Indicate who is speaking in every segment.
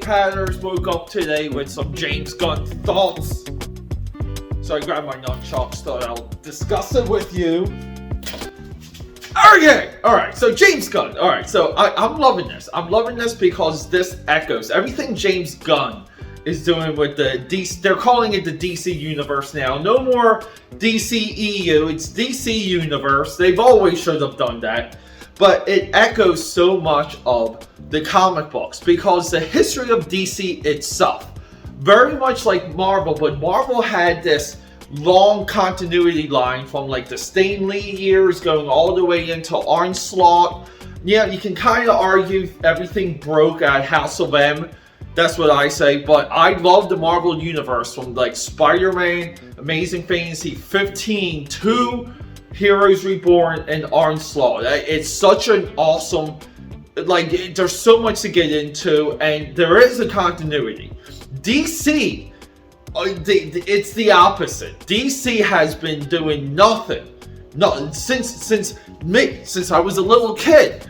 Speaker 1: AKAPADers woke up today with some James Gunn thoughts. So I grabbed my nunchucks, thought I'll discuss it with you. Okay, alright, so James Gunn. Alright, so I'm loving this. I'm loving this because this echoes everything James Gunn is doing with the DC. They're calling it the DC Universe now. No more DCEU, it's DC Universe. They've always should have done that. But it echoes so much of the comic books because the history of DC itself, very much like Marvel, but Marvel had this long continuity line from like the Stan Lee years going all the way into Onslaught. Yeah, you can kind of argue everything broke at House of M. That's what I say, but I love the Marvel Universe from like Spider-Man, Amazing Fantasy 15 to Heroes Reborn and Onslaught. It's such an awesome, like, there's so much to get into, and there is a continuity. DC, it's the opposite. DC has been doing nothing since I was a little kid,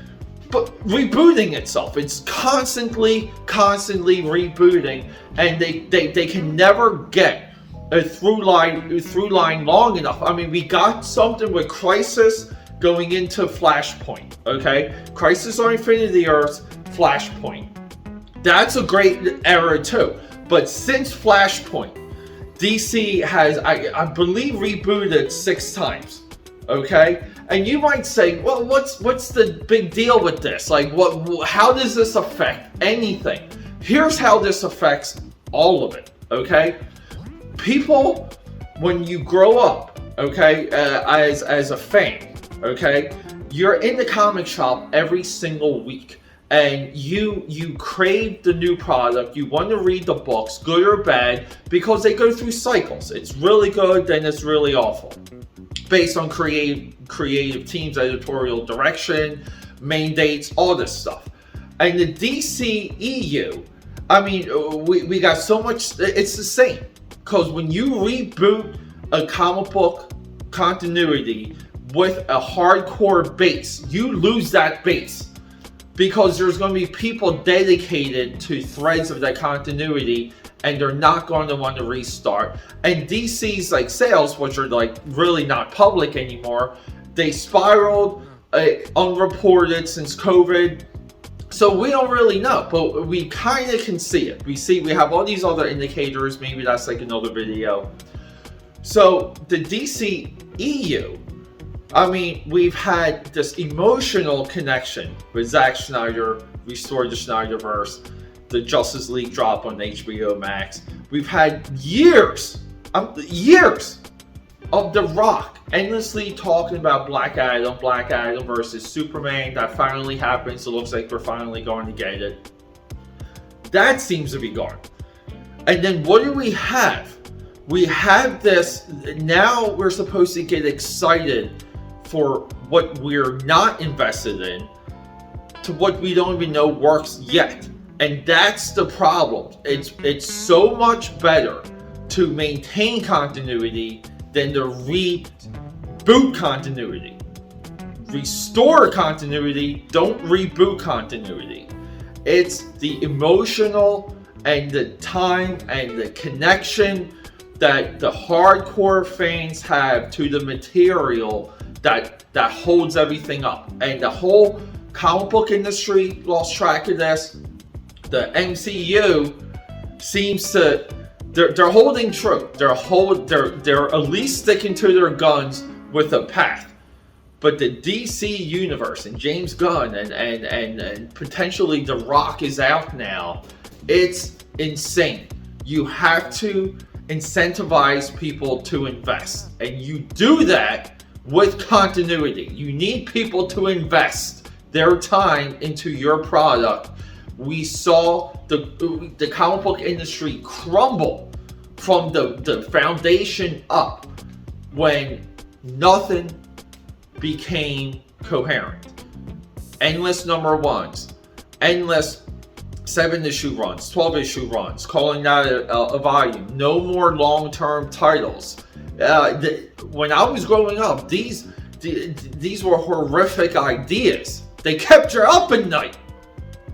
Speaker 1: but rebooting itself. It's constantly rebooting, and they can never get a through line long enough. I mean, we got something with Crisis going into Flashpoint, okay? Crisis on Infinity Earths, Flashpoint. That's a great era too. But since Flashpoint, DC has, I believe, rebooted 6 times, okay? And you might say, well, what's the big deal with this? Like, how does this affect anything? Here's how this affects all of it, okay? People, when you grow up, okay, as a fan, okay, you're in the comic shop every single week, and you crave the new product. You want to read the books, good or bad, because they go through cycles. It's really good, then it's really awful, based on creative teams, editorial direction, main dates, all this stuff. And the DCEU, I mean, we got so much. It's the same. Because when you reboot a comic book continuity with a hardcore base, you lose that base. Because there's going to be people dedicated to threads of that continuity, and they're not going to want to restart. And DC's like sales, which are like really not public anymore, they spiraled unreported since COVID. So we don't really know, but we kind of can see it. We have all these other indicators. Maybe that's like another video. So the DCEU, I mean, we've had this emotional connection with Zack Snyder, restored the Snyderverse, the Justice League drop on HBO Max. We've had years of The Rock endlessly talking about Black Adam versus Superman. That finally happens. It looks like we're finally going to get it. That seems to be gone. And then what do we have? We have this, now we're supposed to get excited for what we're not invested in, to what we don't even know works yet. And that's the problem. It's so much better to maintain continuity than to reboot continuity. Restore continuity, don't reboot continuity. It's the emotional and the time and the connection that the hardcore fans have to the material that holds everything up. And the whole comic book industry lost track of this. The MCU seems to, they're holding true. They're at least sticking to their guns with a path. But the DC Universe and James Gunn and potentially The Rock is out now. It's insane. You have to incentivize people to invest. And you do that with continuity. You need people to invest their time into your product. We saw the comic book industry crumble from the foundation up when nothing became coherent. Endless number ones, endless 7-issue runs, 12-issue runs, calling that a volume. No more long-term titles. When I was growing up, these were horrific ideas. They kept you up at night.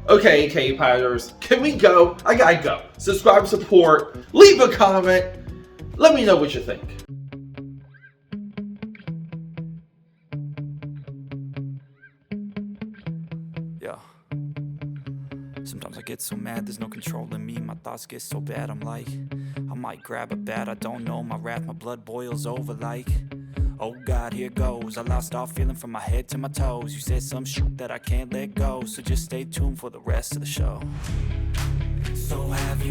Speaker 1: Okay, K-Padders, can we go? I gotta go. Subscribe, support, leave a comment. Let me know what you think.
Speaker 2: Yeah. Sometimes I get so mad, there's no controlling me. My thoughts get so bad, I'm like, I might grab a bat, I don't know. My wrath, my blood boils over like, oh God, here goes. I lost all feeling from my head to my toes. You said some shit that I can't let go, so just stay tuned for the rest of the show. So have you